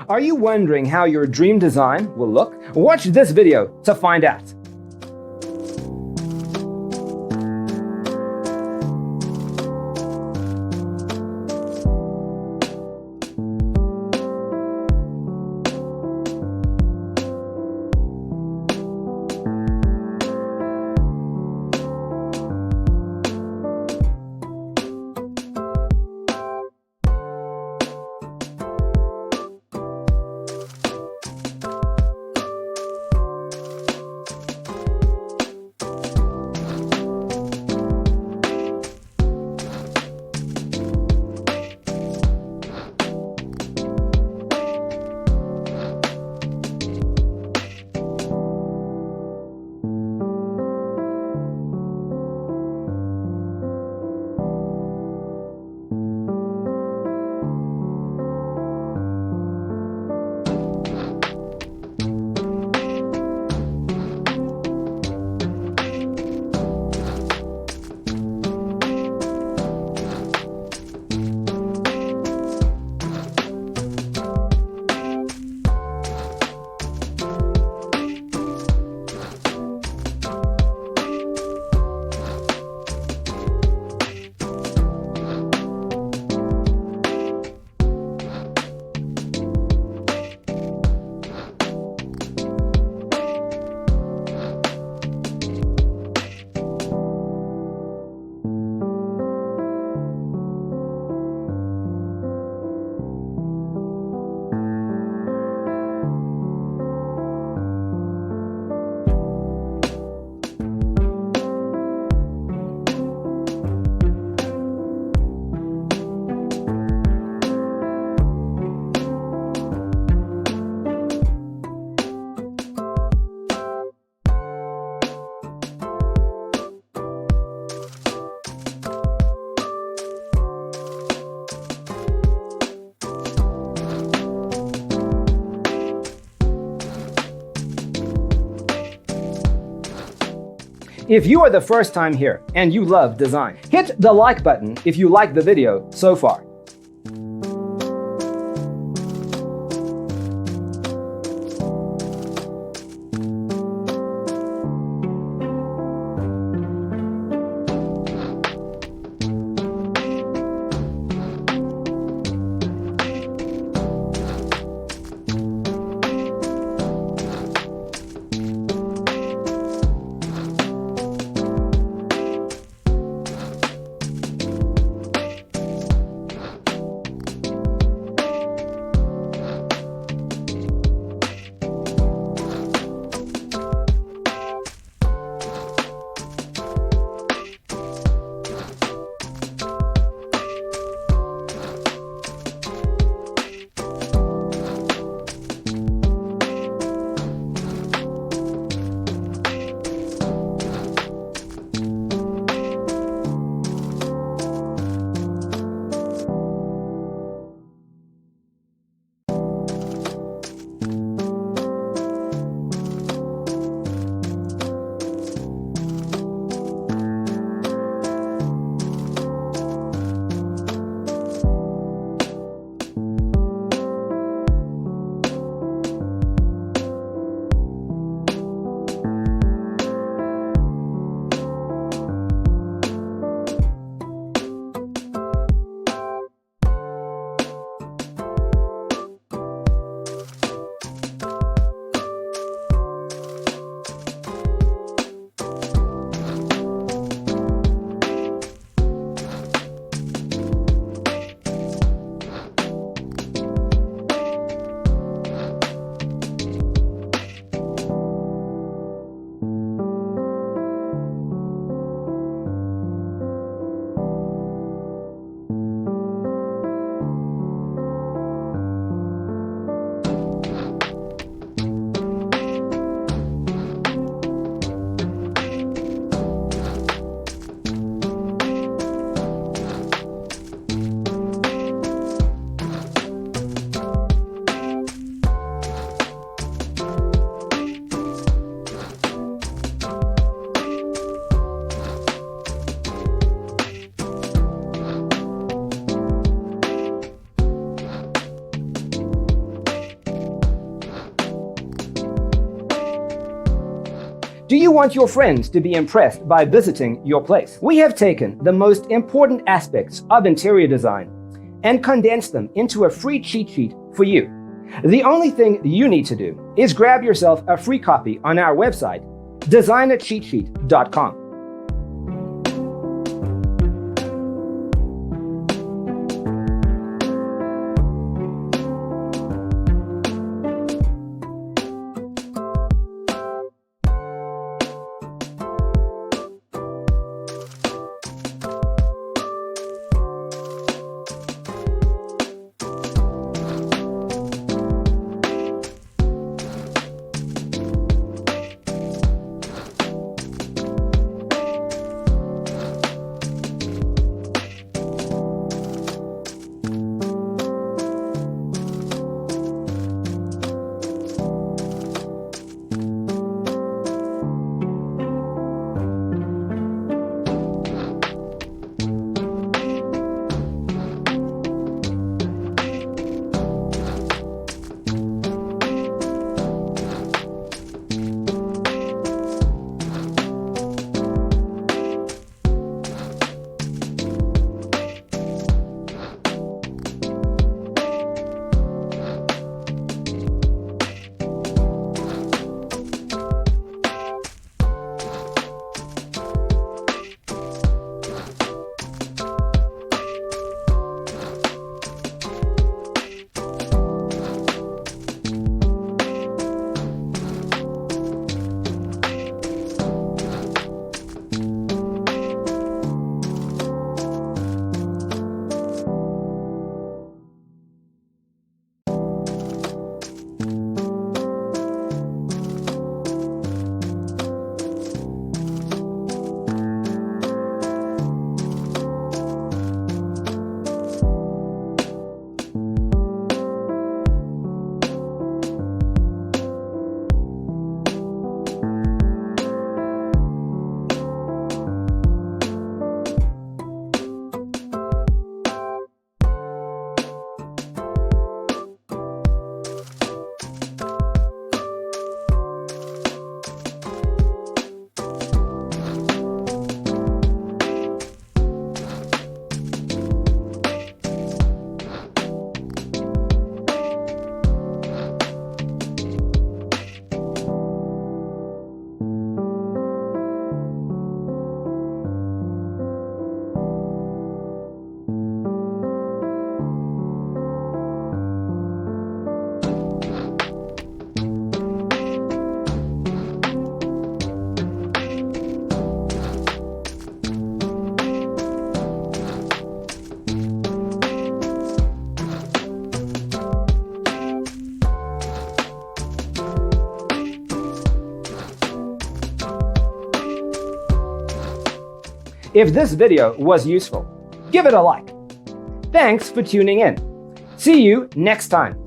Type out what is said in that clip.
Are you wondering how your dream design will look? Watch this video to find out. If you are the first time here and you love design, hit the like button if you like the video so far. Do you want your friends to be impressed by visiting your place? We have taken the most important aspects of interior design and condensed them into a free cheat sheet for you. The only thing you need to do is grab yourself a free copy on our website, designercheatsheet.com. If this video was useful, give it a like. Thanks for tuning in. See you next time.